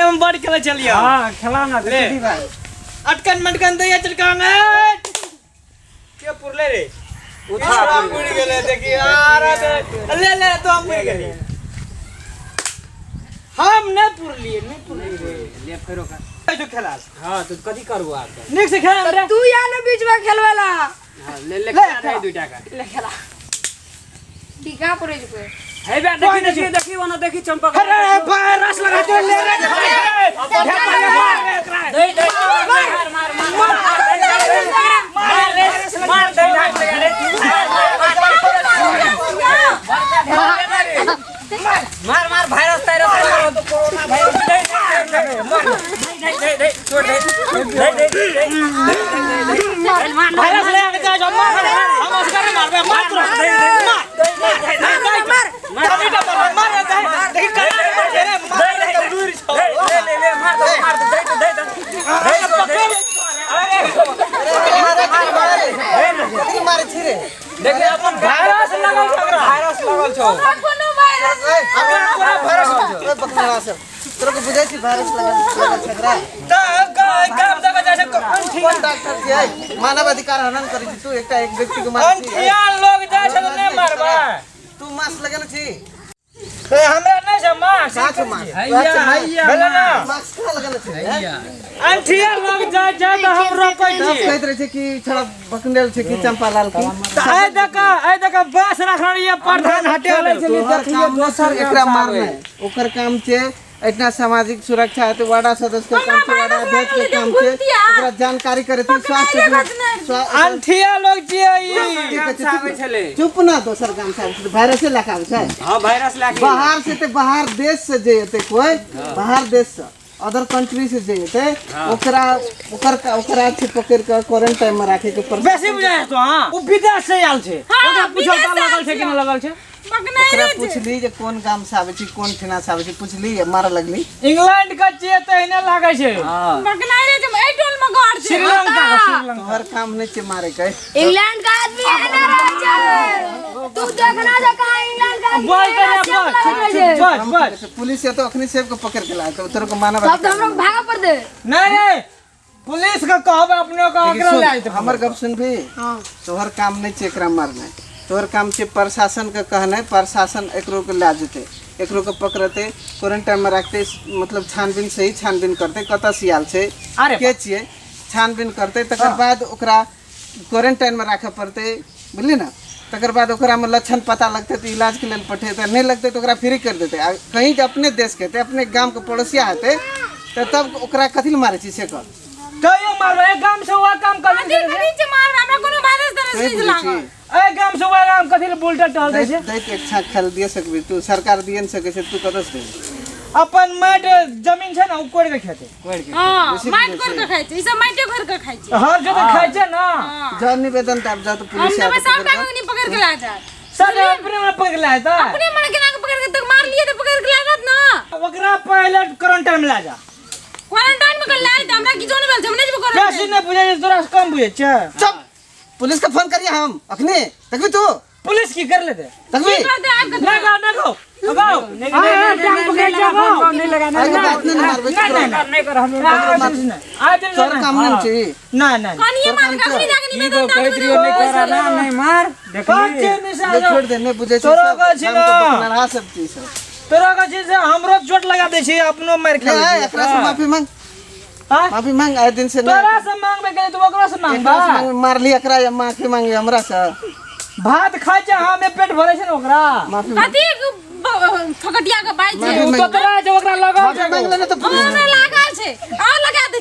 हम बड़ खेला चलिए। हां खेला ना दे भाई अटकन मटकन दे चटकांगे के पुरले रे उठा पुड़ गेले देखी आरा ले ले तो हम पुड़ गेले हम नहीं पुरलिए ले फेरो का जो खेला। हां तो कदी करबो आप नेक्स्ट से खेला रे तू या ने बीच में खेलवेला। हां ले खेला दे दुटा का ले खेला टीका पड़े जो हे बे देखी वना देखी चंपा अरे रस लगा दे ले रे दे मार मार वायरस तायरस तो कोरोना वायरस छोड़ दे वायरस ले आके जा हम उसका मार देखिए अपन वायरस लगल छौ कोनो वायरस अगर पूरा वायरस बकरा से तोरा को बुझाई छी वायरस लगल छकरा त काम जगह जैसे कौन डॉक्टर छै मानव अधिकार हनन करी तू एकटा एक व्यक्ति को मार छी अंठिया लोग जैसे नहीं मारबा तू मास्क लगल छी ए हमरा नहीं से मास्क साथ मास्क हैया बोले ना मास्क का लगल छी हैया अंठिया लोग जा तो हम रोकै छी कहत रहे छै कि छोड़ा बकनेल छै कि चंपालाल की आय देखा बस रख रही प्रधान हटेल देखिए दोसर एकरा मारना ओकर काम छै इतना सामाजिक सुरक्षा है तो वार्ड सदस्य के काम छै वार्ड अध्यक्ष के काम छै ओकरा जानकारी करे थी स्वास्थ्य अंठिया लोग छियै चुप ना दोसर काम से वायरस लगावे छै। हां वायरस लागी बाहर से ते बाहर देश से जेते कोई बाहर देश से अदर कंट्री से जेते ओकरा छै पकड़ के क्वारंटाइन में राखे के पर बेसी बुझाय तो हां वो विदेश से आयल छै ओकरा पूछल का लगल छै कि नहीं लगल छै ओकरा पूछली जे कोन गाम से आवे छी कोन ठेना से आवे छी पूछली मार लगली इंग्लैंड का छियै त एने लागे छै हां बकनाई रे जब ए टोल में घर छै श्रीलंका तोहर काम नहीं छै मारे के इंग्लैंड का आदमी एने रह छै तू देखना जा कहां इंग्लैंड का बोल बस पुलिस ये तो अखनी सेब को पकड़ के लाए तो तोर को मानव सब हम लोग भागा पड़ दे नहीं रे पुलिस का कहब अपने को अकरा ले आइत हमर गप सुन भी हां तोहर काम नहीं छै एकरा मारना तोहर काम छै प्रशासन का कहना है प्रशासन एकरो के ला जेते एकरो के पकड़ते क्वारंटाइन में रखते मतलब छानबीन सही छानबीन करते कत सियाल छै के छिए छानबीन करते तकर बाद ओकरा क्वारंटाइन में राखे पड़ते बुझली ना तकर बाद ओकरा में लक्षण पता लगते तो इलाज के लिए पठेते नहीं लगते तो ओकरा फ्री कर देते कहीं के अपने देश के अपने गांव के पड़ोसिया हेते तो तब ओकरा कथि मारे छी से कर कहियो मारबे एक गाम से हुआ काम कर कथि से मार हमरा कोनो वायरस तरह से लागल ए गाम से हुआ काम कथि बुलटा टहल दे छै दैत एक छाक खेल दिए सकबी तू सरकार दिए न सके छै तू कतस दे अपन माट जमीन छै ना उ कोड़ के खेते हां माट कोड़ के खाइ छै ई सब माटे घर के खाइ छै हर जगह खाइ छै ना जा निवेदन तब जा तो पुलिस हम सब का नहीं पकड़ के ला जा सब अपने में पकड़ लाए ता अपने मन के ना पकड़ के तक मार लिए तो पकड़ के लागत ना ओकरा पहले क्वारंटाइन में ला जा क्वारंटाइन में कर लाए त हमरा की जोन बेल हमने जे कर कैसे नहीं बुझे तोरा कम बुझे छै चुप पुलिस का फोन करिए हम अखनी देखबी तू पुलिस की कर लेते देखबी देखो लगाओ नहीं पकड़ जाओ नहीं लगाना नहीं कर हम आ दिन सर काम नहीं चाहिए ना ना कनिए मार के अपनी जाके ई तो कहत रियो नहीं करा ना नहीं मार देखली छोड़ दे नहीं बुझे छै सब सब चीज तोरा का चीज हमरो चोट लगा दे छी अपनो मार के एकरा से माफी मांग माफी मांग आए दिन से तोरा से मांगबे के तो ओकरा से मांगबा मार ली एकरा या माफी मांगी हमरा से भात खाइ छै हमें पेट भरे छै ओकरा माफी कथि फकटिया के बाई छै तो तोरा जे ओकरा लगाव छै मांग लेना तो हमरा लागल छै आ लगा दे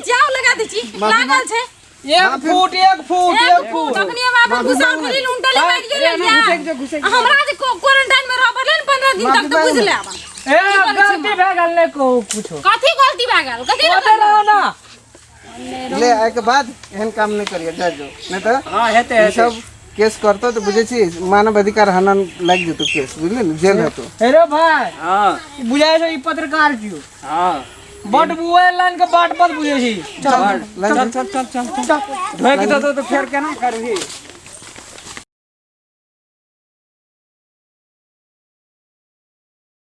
छी लागल छै एक फुट तखनी हम अपन गुसार बोली उंटले बैठ गेल हमरा जे क्वारंटाइन में रह पड़ले 15 दिन तक तो बुझ ले आबा ए गलती भए गेल ने को पूछो कथि गलती भए गेल कथि ओते रहो ना ले आए के बाद एहन काम नहीं करिए जा जो नहीं तो हां हेते सब केस करतो तो बुझे छी मानव अधिकार हनन लाग जेतो केस बुझले न जेल हेतो हेरो भाई हां बुझाय छै ई पत्रकार छियो हां बट बुआ लाइन के बाट बुझे छी चल चल ढोक दो तो फेर केना करही